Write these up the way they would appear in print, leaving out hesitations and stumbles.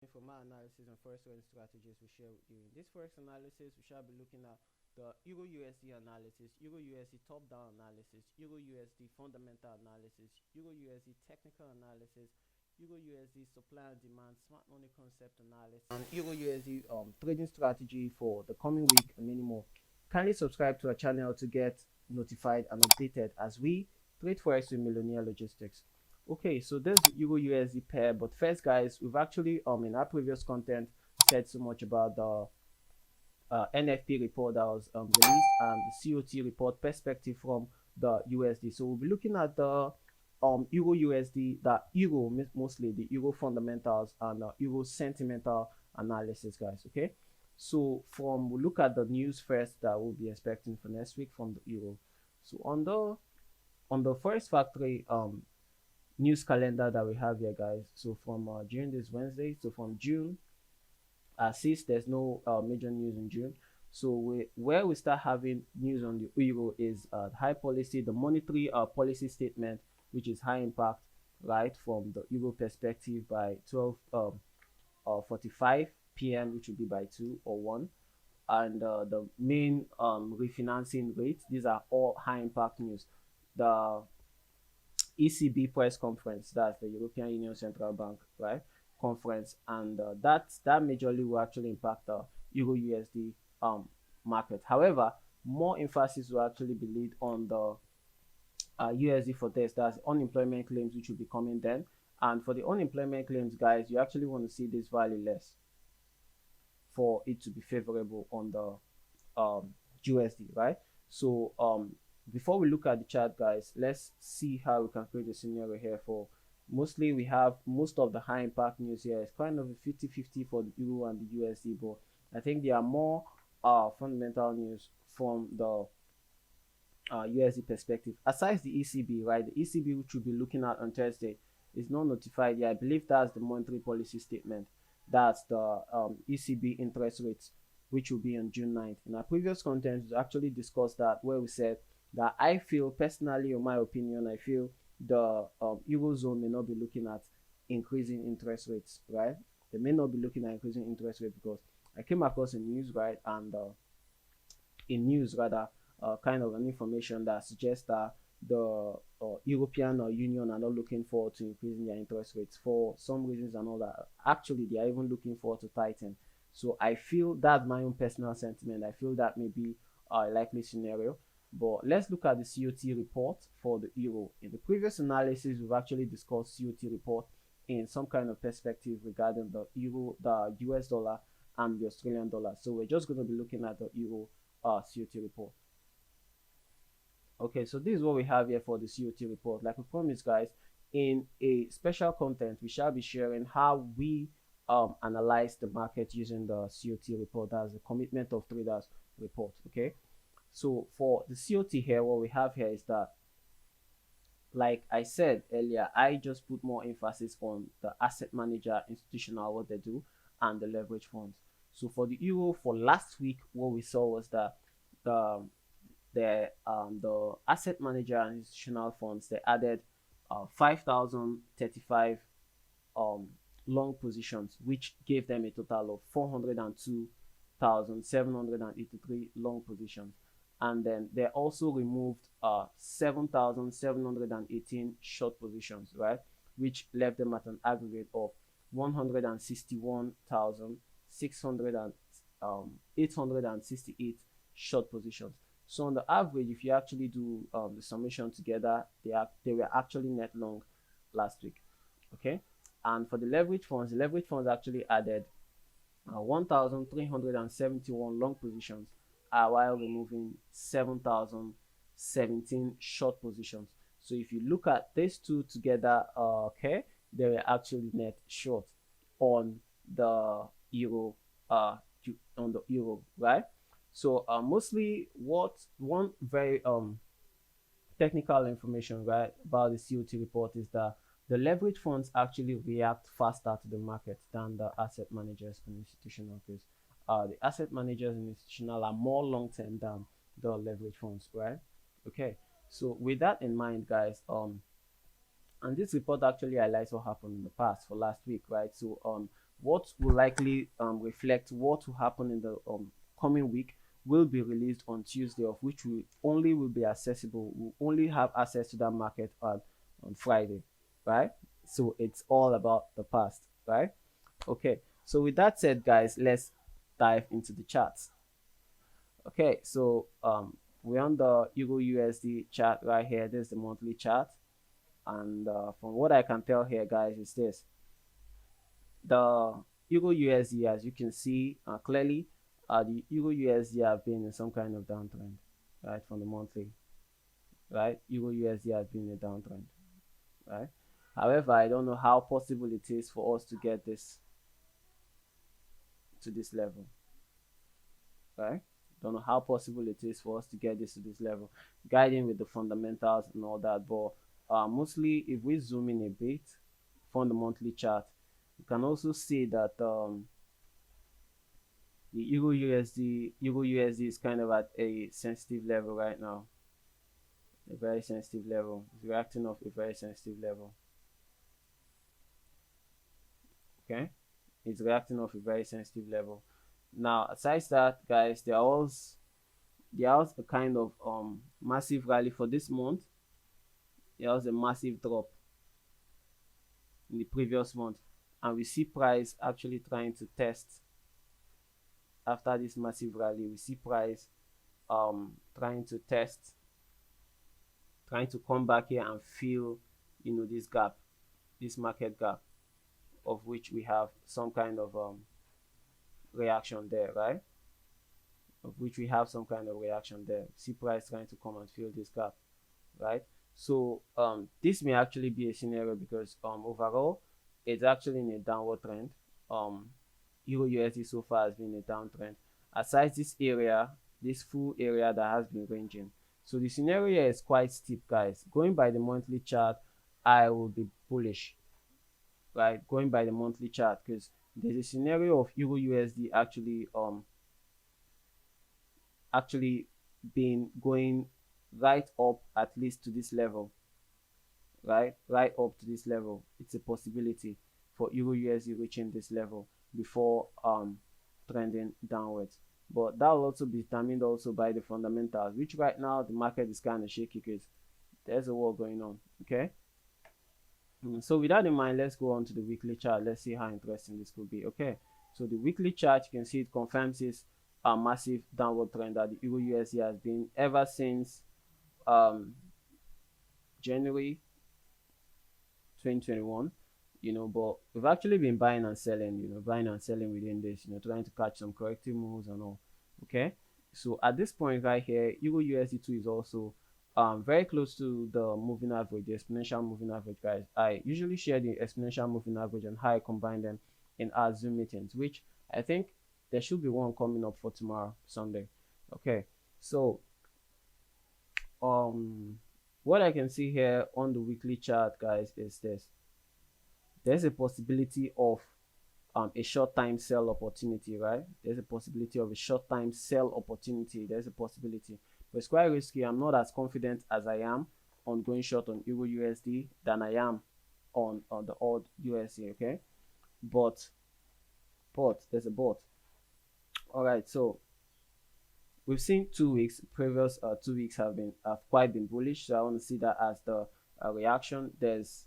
For my analysis on forex trading strategies we share with you. In this forex analysis, we shall be looking at the Euro USD analysis, Euro USD top down analysis, Euro USD fundamental analysis, Euro USD technical analysis, Euro USD supply and demand, smart money concept analysis, and Euro USD trading strategy for the coming week and many more. Kindly subscribe to our channel to get notified and updated as we trade forex with Millionaire Logistics. Okay, so there's the Euro USD pair, but first, guys, we've actually in our previous content said so much about the NFP report that was released and the COT report perspective from the USD. So we'll be looking at the Euro USD, the Euro, mostly the Euro fundamentals and the Euro sentimental analysis, guys. Okay, so we'll look at the news first that we'll be expecting for next week from the Euro. So on the Forex Factory news calendar that we have here, guys, so from June, this Wednesday, so from June, since there's no major news in June, so where we start having news on the euro is high policy, the monetary policy statement, which is high impact, right, from the euro perspective by 12:45 p.m., which will be by 2 or 1, and the main refinancing rate. These are all high impact news. The ECB press conference, that's the European Union Central Bank, right, conference, and that majorly will actually impact the Euro USD market. However, more emphasis will actually be laid on the USD for this, that's unemployment claims, which will be coming then. And for the unemployment claims, guys, you actually want to see this value less for it to be favorable on the USD, right? So before we look at the chart, guys, let's see how we can create a scenario here. For mostly we have most of the high impact news here. It's kind of a 50-50 for the euro and the USD, but I think there are more fundamental news from the USD perspective. Aside the ECB, right, the ECB, which we'll be looking at on Thursday, is not notified yet. I believe that's the monetary policy statement. That's the ECB interest rates, which will be on June 9th. In our previous content, we actually discussed that, where we said that I feel personally, in my opinion, I feel the Eurozone may not be looking at increasing interest rates, right? They may not be looking at increasing interest rate because I came across a news, right, and in news rather, kind of an information that suggests that the European Union are not looking forward to increasing their interest rates for some reasons and all that. Actually, they are even looking forward to tighten. So I feel that my own personal sentiment, I feel that may be a likely scenario. But let's look at the COT report for the euro. In the previous analysis, we've actually discussed COT report in some kind of perspective regarding the euro, the US dollar, and the Australian dollar. So we're just going to be looking at the euro COT report. Okay, so this is what we have here for the COT report. Like we promised, guys, in a special content, we shall be sharing how we analyze the market using the COT report. That's the commitment of traders report. Okay. So for the COT here, what we have here is that, like I said earlier, I just put more emphasis on the asset manager, institutional, what they do, and the leverage funds. So for the euro, for last week, what we saw was that the asset manager and institutional funds, they added 5,035 long positions, which gave them a total of 402,783 long positions. And then they also removed 7,718 short positions, right, which left them at an aggregate of 161,868 short positions. So on the average, if you actually do the summation together, they were actually net long last week. Okay, and for the leverage funds actually added 1,371 long positions, while removing 7,017 short positions. So if you look at these two together, okay, they were actually net short on the euro, right? So mostly one very technical information, right, about the COT report is that the leverage funds actually react faster to the market than the asset managers and institutional case. The asset managers and institutional are more long-term than the leverage funds, right? Okay, so with that in mind, guys, and this report actually highlights what happened in the past for last week, right? So what will likely reflect what will happen in the coming week will be released on Tuesday, of which we only will be accessible. We'll only have access to that market on Friday, right? So it's all about the past, right? Okay. So with that said, guys, let's dive into the charts. Okay. So we're on the Euro USD chart right here. This is the monthly chart, and from what I can tell here, guys, is this: the Euro USD, as you can see clearly, the Euro USD have been in some kind of downtrend, right, from the monthly, right? Euro USD has been in a downtrend, right? However, I don't know how possible it is for us to get this to this level, right? Don't know how possible it is for us to get this to this level, guiding with the fundamentals and all that. But mostly, if we zoom in a bit from the monthly chart, you can also see that the Euro USD is kind of at a sensitive level right now, a very sensitive level. It's reacting off a very sensitive level. Okay, it's reacting off a very sensitive level. Now, aside that, guys, there was a kind of massive rally for this month. There was a massive drop in the previous month, and we see price actually trying to test after this massive rally. We see price trying to test, trying to come back here and fill, this gap, this market gap, of which we have some kind of reaction there, right? Of which we have some kind of reaction there. See price trying to come and fill this gap, right? So this may actually be a scenario because overall it's actually in a downward trend. Euro USD so far has been a downtrend. Aside this area, this full area that has been ranging. So the scenario here is quite steep, guys. Going by the monthly chart, I will be bullish, right? Going by the monthly chart, because there's a scenario of Euro USD actually been going right up at least to this level, right up to this level. It's a possibility for Euro USD reaching this level before trending downwards. But that will also be determined also by the fundamentals, which right now the market is kind of shaky because there's a war going on. Okay. So with that in mind, let's go on to the weekly chart. Let's see how interesting this could be. Okay, so the weekly chart, you can see it confirms this massive downward trend that the Euro USD has been ever since January 2021. But we've actually been buying and selling, buying and selling within this, trying to catch some corrective moves and all. Okay, so at this point right here, Euro USD2 is also very close to the moving average, the exponential moving average, guys. I usually share the exponential moving average and how I combine them in our Zoom meetings, which I think there should be one coming up for tomorrow, Sunday. Okay, so what I can see here on the weekly chart, guys, is this: there's a possibility of a short time sell opportunity, right? There's a possibility of a short time sell opportunity. There's a possibility, but it's quite risky. I'm not as confident as I am on going short on Euro USD than I am on the odd USD. Okay, but there's a but. All right, so we've seen 2 weeks. Previous 2 weeks have quite been bullish, so I want to see that as the reaction. There's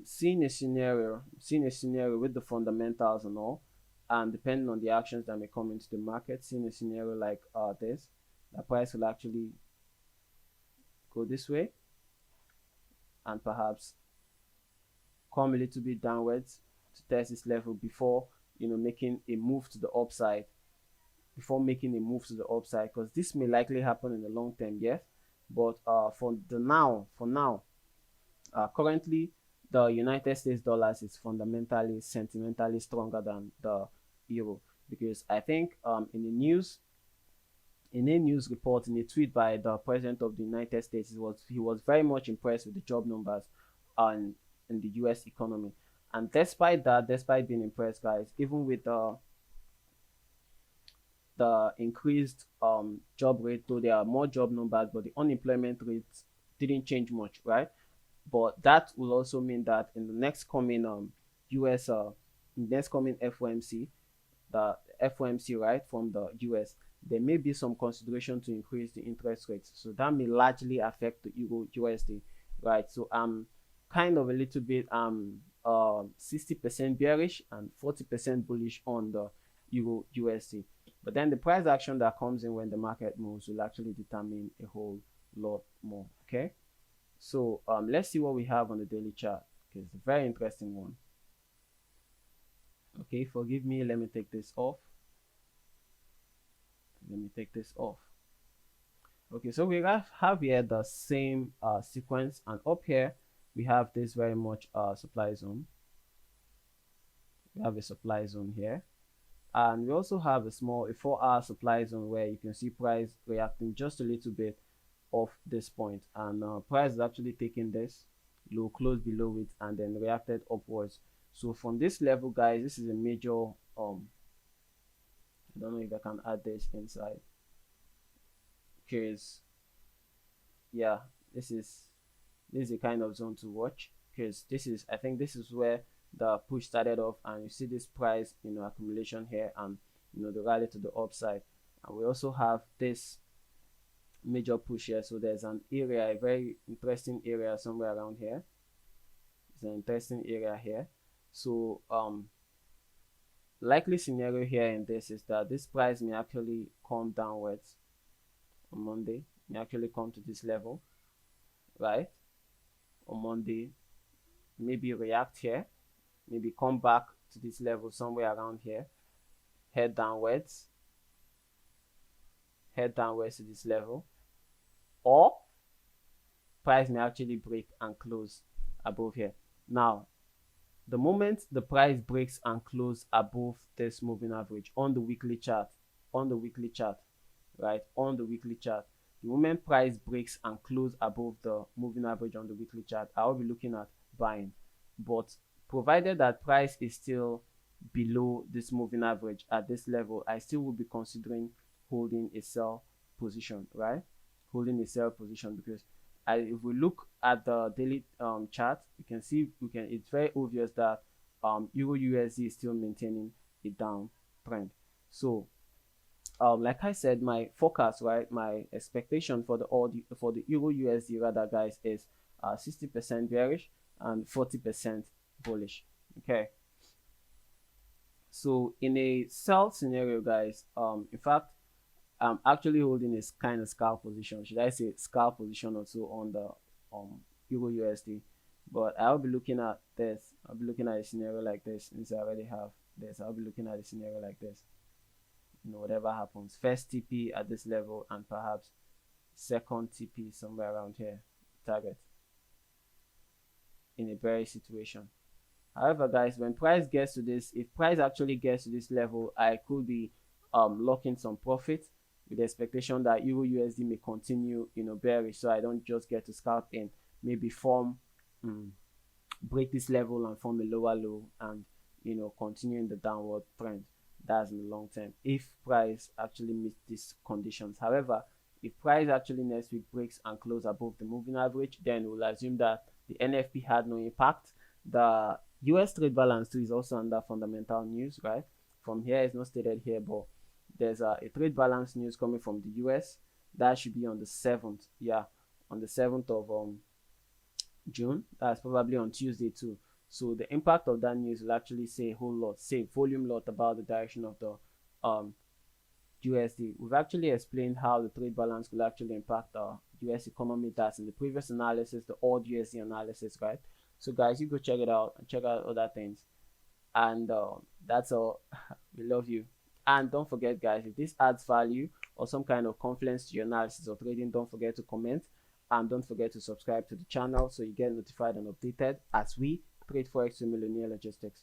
seeing a scenario with the fundamentals and all, and depending on the actions that may come into the market, seeing a scenario like this, the price will actually go this way and perhaps come a little bit downwards to test this level before making a move to the upside, because this may likely happen in the long term, yes. But for now, currently the United States dollars is fundamentally, sentimentally stronger than the euro, because I think in a news report, in a tweet by the president of the United States, he was very much impressed with the job numbers in the US economy. And despite being impressed, guys, even with the increased job rate, though there are more job numbers, but the unemployment rate didn't change much, right? But that will also mean that in the next coming US next coming FOMC, the FOMC, right, from the US, there may be some consideration to increase the interest rates. So that may largely affect the Euro USD, right? So I'm kind of a little bit 60% bearish and 40% bullish on the Euro USD. But then the price action that comes in when the market moves will actually determine a whole lot more. Okay. So let's see what we have on the daily chart. Okay, it's a very interesting one. Okay, forgive me, let me take this off. Okay, so we have here the same sequence, and up here we have this very much supply zone. We have a supply zone here, and we also have a 4-hour supply zone where you can see price reacting just a little bit off this point, and price is actually taking this low, close below it, and then reacted upwards. So from this level, guys, this is a major I don't know if I can add this inside, because yeah, this is a kind of zone to watch, because I think this is where the push started off, and you see this price accumulation here, and the rally to the upside. And we also have this major push here. So there's an area, a very interesting area somewhere around here. It's an interesting area here. So likely scenario here in this is that this price may actually come downwards on Monday, may actually come to this level, right, on Monday, maybe react here, maybe come back to this level somewhere around here, head downwards to this level, or price may actually break and close above here. Now, the moment the price breaks and close above this moving average on the weekly chart, right, on the weekly chart, the moment price breaks and close above the moving average on the weekly chart, I will be looking at buying. But provided that price is still below this moving average at this level, I still will be considering holding a sell position, right? Holding a sell position, because if we look at the daily chart, we can see it's very obvious that Euro USD is still maintaining a down trend. So like I said, my forecast, right, my expectation for the Euro USD rather, guys, is 60% bearish and 40% bullish. Okay, so in a sell scenario, guys, in fact, I'm actually holding a kind of scalp position. Should I say scalp position or so on the Euro USD? But I'll be looking at this. I'll be looking at a scenario like this. Since I already have this, I'll be looking at a scenario like this. Whatever happens, first TP at this level, and perhaps second TP somewhere around here, target in a bearish situation. However, guys, when price gets to this, if price actually gets to this level, I could be locking some profit with the expectation that Euro USD may continue bearish, so I don't just get to scalp in, maybe form break this level and form a lower low, and continue in the downward trend. That's in the long term if price actually meets these conditions. However, if price actually next week breaks and close above the moving average, then we'll assume that the NFP had no impact. The US trade balance too is also under fundamental news, right? From here, it's not stated here, but there's a trade balance news coming from the US that should be on the 7th. Yeah, on the 7th of June. That's probably on Tuesday too. So the impact of that news will actually say a whole lot, say volume lot about the direction of the USD. We've actually explained how the trade balance will actually impact the US economy. That's in the previous analysis, the old USD analysis, right? So guys, you go check it out and check out other things. And that's all. We love you. And don't forget, guys, if this adds value or some kind of confidence to your analysis of trading, don't forget to comment, and don't forget to subscribe to the channel so you get notified and updated as we trade Forex with Millionaire Logistics.